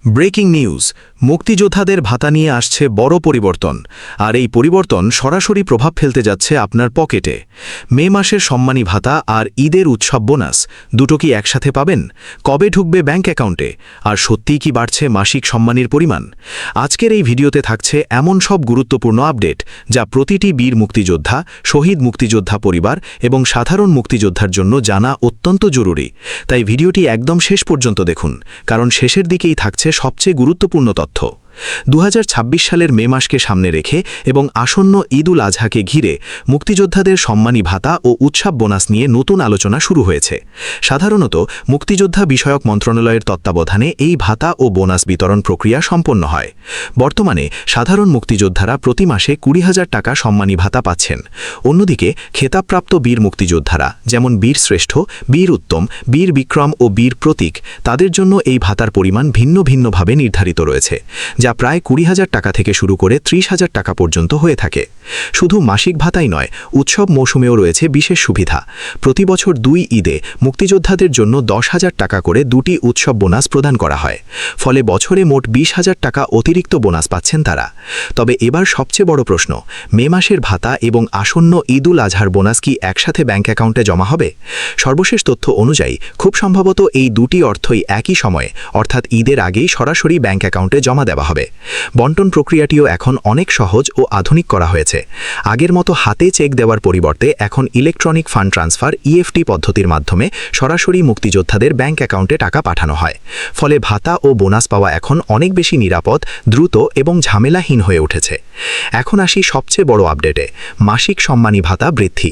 Breaking news, মুক্তিযোদ্ধাদের ভাতা নিয়ে আসছে বড় পরিবর্তন। আর এই পরিবর্তন সরাসরি প্রভাব ফেলতে যাচ্ছে আপনার পকেটে। মে মাসের সম্মানী ভাতা আর ঈদের উৎসব বোনাস দুটো কি একসাথে পাবেন? কবে ঢুকবে ব্যাংক অ্যাকাউন্টে? আর সত্যিই কি বাড়ছে মাসিক সম্মানীর পরিমাণ? আজকের এই ভিডিওতে থাকছে এমন সব গুরুত্বপূর্ণ আপডেট যা প্রতিটি বীর মুক্তিযোদ্ধা, শহীদ মুক্তিযোদ্ধা পরিবার এবং সাধারণ মুক্তিযোদ্ধার জন্য জানা অত্যন্ত জরুরি। তাই ভিডিওটি একদম শেষ পর্যন্ত দেখুন, কারণ শেষের দিকেই থাকছে সবচেয়ে গুরুত্বপূর্ণ তথ্য। 2026 সালের মে মাসকে সামনে রেখে এবং আসন্ন ঈদ উল আজহাকে ঘিরে মুক্তিযোদ্ধাদের সম্মানী ভাতা ও উৎসব বোনাস নিয়ে নতুন আলোচনা শুরু হয়েছে। সাধারণত মুক্তিযোদ্ধা বিষয়ক মন্ত্রণালয়ের তত্ত্বাবধানে এই ভাতা ও বোনাস বিতরণ প্রক্রিয়া সম্পন্ন হয়। বর্তমানে সাধারণ মুক্তিযোদ্ধারা প্রতি মাসে 20,000 টাকা সম্মানী ভাতা পাচ্ছেন। অন্যদিকে খেতাবপ্রাপ্ত বীর মুক্তিযোদ্ধারা, যেমন বীর শ্রেষ্ঠ, বীর উত্তম, বীর বিক্রম ও বীর প্রতীক, তাদের জন্য এই ভাতার পরিমাণ ভিন্ন ভিন্নভাবে নির্ধারিত রয়েছে, যা প্রায় 20,000 টাকা থেকে শুরু করে 30,000 টাকা পর্যন্ত হয়ে থাকে। শুধু মাসিক ভাতাই নয়, উৎসব মৌসুমেও রয়েছে বিশেষ সুবিধা। প্রতি বছর 2 ঈদে মুক্তিযোদ্ধাদের জন্য 10,000 টাকা করে 2টি উৎসব বোনাস প্রদান করা হয়। ফলে বছরে মোট 20,000 টাকা অতিরিক্ত বোনাস পাচ্ছেন তারা। তবে এবার সবচেয়ে বড় প্রশ্ন, মে মাসের ভাতা এবং আসন্ন ঈদ উল আজহার বোনাস কি একসাথে ব্যাংক অ্যাকাউন্টে জমা হবে? সর্বশেষ তথ্য অনুযায়ী খুব সম্ভবত এই দুটি অর্থই একই সময়ে, অর্থাৎ ঈদের আগেই সরাসরি ব্যাংক অ্যাকাউন্টে জমা দেওয়া হবে। বন্টন প্রক্রিয়াটিও এখন অনেক সহজ ও আধুনিক করা হয়েছে। আগের মতো হাতে চেক দেওয়ার পরিবর্তে এখন ইলেকট্রনিক ফান্ড ট্রান্সফার EFT পদ্ধতির মাধ্যমে সরাসরি মুক্তিযোদ্ধাদের ব্যাংক অ্যাকাউন্টে টাকা পাঠানো হয়। ফলে ভাতা ও বোনাস পাওয়া এখন অনেক বেশি নিরাপদ, দ্রুত এবং ঝামেলাহীন হয়ে উঠেছে। এখন আসি সবচেয়ে বড় আপডেটে, মাসিক সম্মানী ভাতা বৃদ্ধি।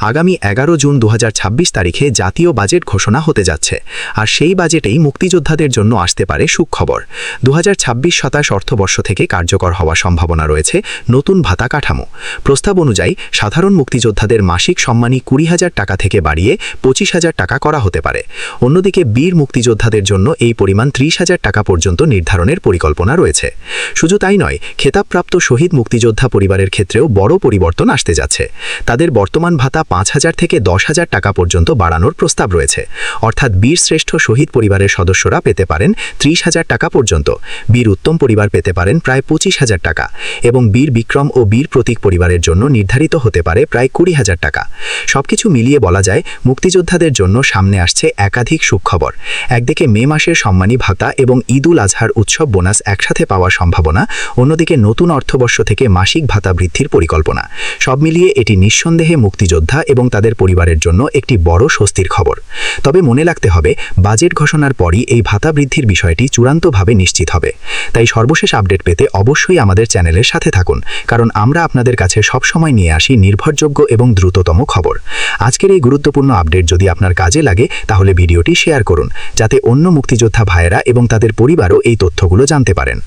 আগামী 11 জুন 2026 তারিখে জাতীয় বাজেট ঘোষণা হতে যাচ্ছে। আর সেই বাজেটেই মুক্তিযোদ্ধাদের জন্য আসতে পারে সুখবর। 2026-27 অর্থবর্ষ থেকে কার্যকর হওয়ার সম্ভাবনা রয়েছে নতুন ভাতা কাঠামো। প্রস্তাব অনুযায়ী সাধারণ মুক্তিযোদ্ধাদের মাসিক সম্মানী 20,000 টাকা থেকে বাড়িয়ে 25,000 টাকা করা হতে পারে। অন্যদিকে বীর মুক্তিযোদ্ধাদের জন্য এই পরিমাণ 30,000 টাকা পর্যন্ত নির্ধারণের পরিকল্পনা রয়েছে। শুধু তাই নয়, খেতাবপ্রাপ্ত শহীদ মুক্তিযোদ্ধা পরিবারের ক্ষেত্রেও বড় পরিবর্তন আসতে যাচ্ছে। তাদের বর্তমান ভাতা 5,000 থেকে 10,000 টাকা পর্যন্ত বাড়ানোর প্রস্তাব রয়েছে। অর্থাৎ বীর শ্রেষ্ঠ শহীদ পরিবারের সদস্যরা পেতে পারেন 30,000 টাকা পর্যন্ত, বীর উত্তম পরিবার পেতে পারেন প্রায় 25,000 টাকা এবং বীর বিক্রম ও বীর প্রতীক পরিবারের জন্য নির্ধারিত হতে পারে প্রায় 20,000 টাকা। সবকিছু মিলিয়ে বলা যায়, মুক্তিযোদ্ধাদের জন্য সামনে আসছে একাধিক সুখবর। একদিকে মে মাসের সম্মানী ভাতা এবং ঈদ উল আজহার উৎসব বোনাস একসাথে পাওয়ার সম্ভাবনা, অন্যদিকে নতুন অর্থবর্ষ থেকে মাসিক ভাতা বৃদ্ধির পরিকল্পনা। সব মিলিয়ে এটি নিঃসন্দেহে মুক্তিযোদ্ধা এবং তাদের পরিবারের জন্য একটি বড় স্বস্তির খবর। তবে মনে রাখতে হবে, বাজেট ঘোষণার পরই এই ভাতা বৃদ্ধির বিষয়টি চূড়ান্তভাবে নিশ্চিত হবে। তাই সর্বশেষ আপডেট পেতে অবশ্যই আমাদের চ্যানেলের সাথে থাকুন, কারণ আমরা আপনাদের কাছে সবসময় নিয়ে আসি নির্ভরযোগ্য এবং দ্রুততম খবর। আজকের এই গুরুত্বপূর্ণ আপডেট যদি আপনার কাজে লাগে, তাহলে ভিডিওটি শেয়ার করুন, যাতে অন্য মুক্তিযোদ্ধা ভাইয়েরা এবং তাদের পরিবারও এই তথ্যগুলো জানতে পারেন।